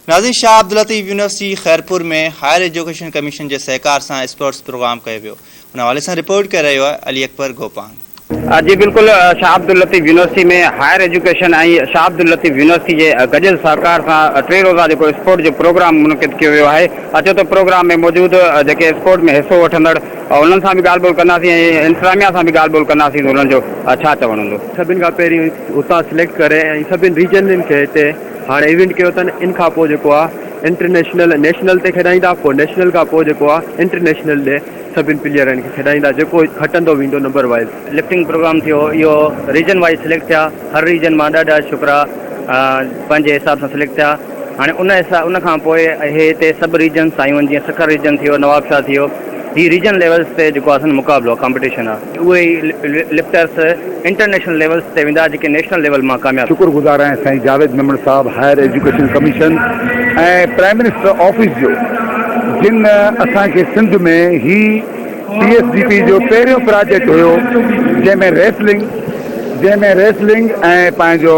नाज़रीन, शाह अब्दुल लतीफ़ यूनिवर्सिटी खैरपुर में higher education commission के सहकार से स्पोर्ट्स प्रोग्राम किया वियो। उन हवाले से रिपोर्ट कर रहे हो अली अकबर गोपान। जी बिल्कुल, शाह अब्दुल लतीफ़ यूनिवर्सिटी में हायर एजुकेशन ऐं शाह अब्दुल लतीफ़ यूनिवर्सिटी के गजल सहकार से 3 रोज़ा जो स्पोर्ट जो प्रोग्राम मुनक़िद किया वियो है। अचो तो प्रोग्राम में मौजूद जो स्पोर्ट में हिस्सो वठंदड़ उन्हनि सां भी ॻाल्हि ॿोल कंदासीं ऐं इंतज़ामिया सां भी ॻाल्हि ॿोल कंदासीं उन्हनि जो छा चवणु हूंदो। सभिनि खां पहिरीं उतां सिलेक्ट करे ऐं सभिनि रीजननि खे हिते हाणे इवेंट कयो अथनि। इन खां पोइ जेको आहे इंटरनेशनल नेशनल ते खेॾाईंदा, पोइ नेशनल खां पोइ जेको आहे इंटरनेशनल ॾे सभिनि प्लेयरनि खे खेॾाईंदा, जेको खटंदो वेंदो नंबर वाइज़। लिफ्टिंग प्रोग्राम थियो, इहो रीजन वाइज़ सिलेक्ट थिया। हर रीजन मां ॾाढा छोकिरा पंहिंजे हिसाब सां सिलेक्ट थिया। हाणे उन खां पोइ हिते सभु रीजन्स आयूं आहिनि, जीअं सखर रीजन थियो, नवाबशाह थियो। ही रीजन लेवल्स ते जेको असांजो मुक़ाबिलो आहे, कॉम्पिटिशन आहे। उहे ई लिफ्टर्स इंटरनेशनल लेवल्स ते वेंदा, जेके नेशनल लेवल मां कामयाब। शुक्रगुज़ार आहियां साईं जावेद मेमन साहब, हायर एजुकेशन कमीशन ऐं प्राइम मिनिस्टर ऑफिस जो, जिन असांखे सिंध में ही PSDP जो पहिरियों प्रोजेक्ट हुयो, जंहिंमें रेसलिंग ऐं पंहिंजो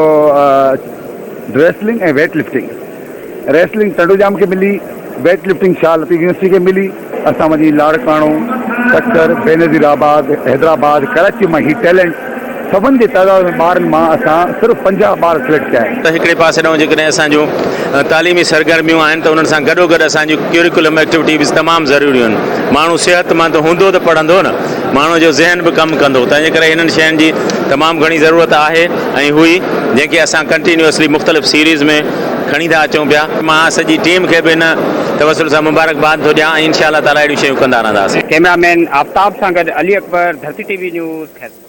रेसलिंग ऐं वेट लिफ्टिंग। रेसलिंग तंडुजाम खे मिली, weight lifting Shah Latif university खे मिली। असां वञी लाड़काणो, कच्छ, बेनज़ीराबाद, हैदराबाद, कराची में ही टैलेंट सभिनि जे तादाद में ॿारनि मां असां सिर्फ़ु 50 ॿार सिलेक्ट कया आहिनि। त हिकिड़े पासे ॾांहुं जेकॾहिं असांजो तालीमी सरगर्मियूं आहिनि त उन्हनि सां गॾोगॾु असांजूं क्यूरिकुलम एक्टिविटीज़ तमामु ज़रूरी आहिनि। माण्हू सेहतमंद हूंदो त पढ़ंदो न, माण्हू जो ज़हन बि कमु कंदो। तंहिंजे करे हिननि शयुनि जी तमामु घणी ज़रूरत आहे ऐं हुई जेके असां कंटिन्यूअसली मुख़्तलिफ़ सीरीज़ में खणी था अचूं पिया। मां सॼी टीम खे बि हिन तवसुल सां मुबारकबाद थो ॾियां ऐं इंशाअल्लाह ताला अहिड़ियूं शयूं कंदा रहंदासीं। कैमरामैन आफ्ताब सां गॾु अली अकबर, धरती TV न्यूज़।